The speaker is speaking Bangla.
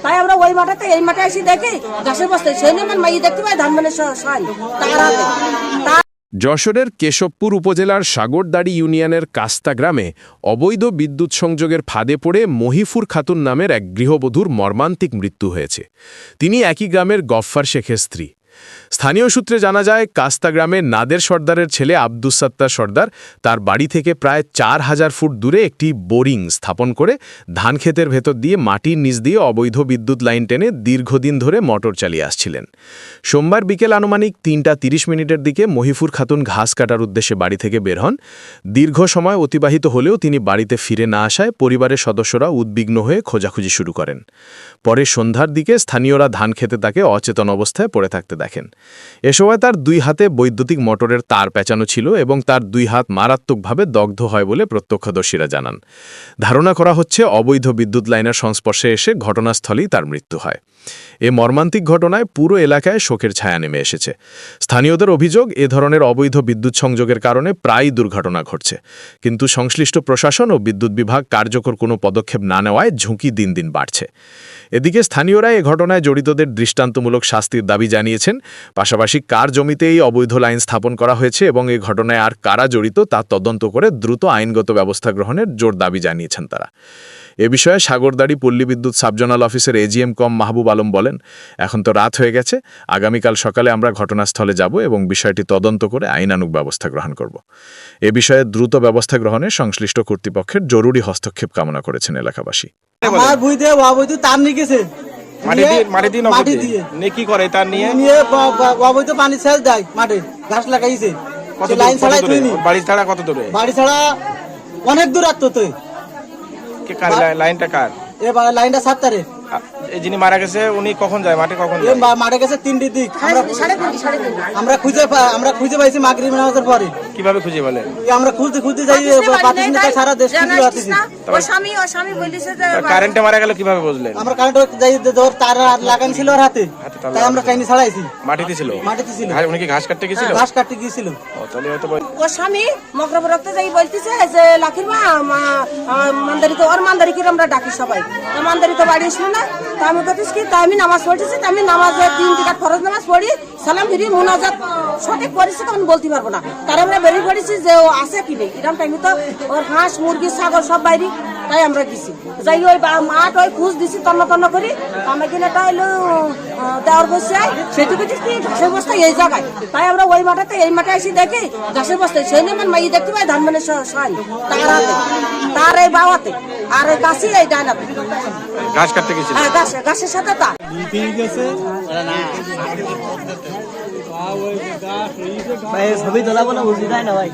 তাই আমরা ওই মাঠে এই মাঠে এসে দেখি ঘাসের বস্তায় সেই নেবেন মাই দেখতে পাই ধান মানে সাই তার হাতে। যশোরের কেশবপুর উপজেলার সাগরদাড়ি ইউনিয়নের কাস্তা গ্রামে অবৈধ বিদ্যুৎ সংযোগের ফাঁদে পড়ে মহিফুর খাতুন নামের এক গৃহবধূর মর্মান্তিক মৃত্যু হয়েছে। তিনি একই গ্রামের গফফার শেখের স্ত্রী। স্থানীয় সূত্রে জানা যায়, কাস্তা গ্রামে নাদের সর্দারের ছেলে আব্দুস সাত্তার সর্দার তার বাড়ি থেকে প্রায় 4000 ফুট দূরে একটি বোরিং স্থাপন করে ধান ক্ষেতের ভেতর দিয়ে মাটির নিচ দিয়ে অবৈধ বিদ্যুৎ লাইন টেনে দীর্ঘদিন ধরে মোটর চালিয়ে আসছিলেন। সোমবার বিকেল আনুমানিক 3:30 মিনিটের দিকে মহিফুর খাতুন ঘাস কাটার উদ্দেশ্যে বাড়ি থেকে বের হন। দীর্ঘ সময় অতিবাহিত হলেও তিনি বাড়িতে ফিরে না আসায় পরিবারের সদস্যরা উদ্বিগ্ন হয়ে খোঁজাখুঁজি শুরু করেন। পরে সন্ধ্যার দিকে স্থানীয়রা ধান খেতে তাকে অচেতন অবস্থায় পড়ে থাকতে দেখেন। এ সময় তার 2 হাতে বৈদ্যুতিক মোটরের তার পেঁচানো ছিল এবং তার 2 হাত মারাত্মকভাবে দগ্ধ হয় বলে প্রত্যক্ষদর্শীরা জানান। ধারণা করা হচ্ছে অবৈধ বিদ্যুৎ লাইনের সংস্পর্শে এসে ঘটনাস্থলেই তার মৃত্যু হয়। এ মর্মান্তিক ঘটনায় পুরো এলাকায় শোকের ছায়া নেমে এসেছে। স্থানীয়দের অভিযোগ, এ ধরনের অবৈধ বিদ্যুৎ সংযোগের কারণে প্রায়ই দুর্ঘটনা ঘটছে, কিন্তু সংশ্লিষ্ট প্রশাসন ও বিদ্যুৎ বিভাগ কার্যকর কোনো পদক্ষেপ না নেওয়ায় ঝুঁকি দিন দিন বাড়ছে। এদিকে স্থানীয়রা এ ঘটনায় জড়িতদের দৃষ্টান্তমূলক শাস্তির দাবি জানিয়েছেন। পাশাপাশি কার জমিতে এই অবৈধ লাইন স্থাপন করা হয়েছে এবং এই ঘটনায় আর কারা জড়িত তা তদন্ত করে দ্রুত আইনগত ব্যবস্থা গ্রহণের জোর দাবি জানিয়েছেন তারা। এ বিষয়ে সাগরদাড়ি পল্লী বিদ্যুৎ সাবজোনাল অফিসের এজিএম কম মাহবুব আলম বলেন, এখন তো রাত হয়ে গেছে, আগামীকাল সকালে আমরা ঘটনাস্থলে যাব এবং বিষয়টি তদন্ত করে আইনানুগ ব্যবস্থা গ্রহণ করব। এ বিষয়ে দ্রুত ব্যবস্থা গ্রহণে সংশ্লিষ্ট কর্তৃপক্ষের জরুরি হস্তক্ষেপ কামনা করেছেন এলাকাবাসী। আমার বুঝতে অবৈধ তার নিয়ে গেছে, মাটি দিয়ে কি করে তার নিয়ে অবৈধ পানি সেচ দেয়, মাঠে ঘাস লাগাইছে, লাইন ছাড়াই তুইনি। বাড়ি ছাড়া কত দূরে? বাড়ি ছাড়া অনেক দূর আসতো তো। লাইনটা কার? এবার লাইনটা 7টারে। যিনি মারা গেছে উনি কখন যায় মাঠে? কখন মারা গেছে 3টির দিক। আমরা খুঁজে পাইছি মাগরিব নামাজের পরে। কিভাবে খুঁজে পেলেন? আমরা খুঁজতে যাই সারা দেশ খুঁজে পাচ্ছি। কারেন্টে মারা গেল কিভাবে বুঝলেন? আমরা কারেন্ট যাই তার লাগান ছিল ওর হাতে, তাই আমরা টাইনি ছাড়াইছি। মাটিতে ছিল? মাটিতে ছিল। উনি কি ঘাস কাটতে গেছিল? ঘাস কাটতে গিয়েছিল। তাহলে হয়তো ওর স্বামী মগরব রক্তে যাই বলতেছে যে লাখির মা মান্দারি তো ওর মান্দারি কি আমরা ডাকি সবাই, মান্দারি তো বাড়ি আসলো না। তা আমি বলতেছি কি, তা আমি নামাজ পড়তেছি, আমি নামাজে 3 টাকা ফরজ নামাজ পড়ি, সালাম ফিরি, মুনাজাত সঠিক করেছি তখন বলতে পারবো না। তার আমরা বেরিয়ে পড়েছি যে ও আছে কি নেই, এরকম টাইমে তো ওর হাঁস মুরগি ছাগল সব বাইরে, তাই আমরা গেছি যাই ওই মাঠ ওই খুঁজ দিছি তন্ন করি। আমার কিনাটা হইলো দেওয়ার বসে সেটুকু কি ঘাসের বস্তায় এই জায়গায়, তাই আমরা ওই মাঠে এই মাঠে এসে দেখি ঘাসের বস্তায় সেই নেবেন মাই দেখতে পাই ধান মানে সাই তার হাতে, তার এই বাওয়াতে আর এই গাছি এই ডানাতে ঘাস কাটতে গেছিল। হ্যাঁ, ঘাসের সাথে তা ছবি তোলাবো না, বুঝি তাই না ভাই।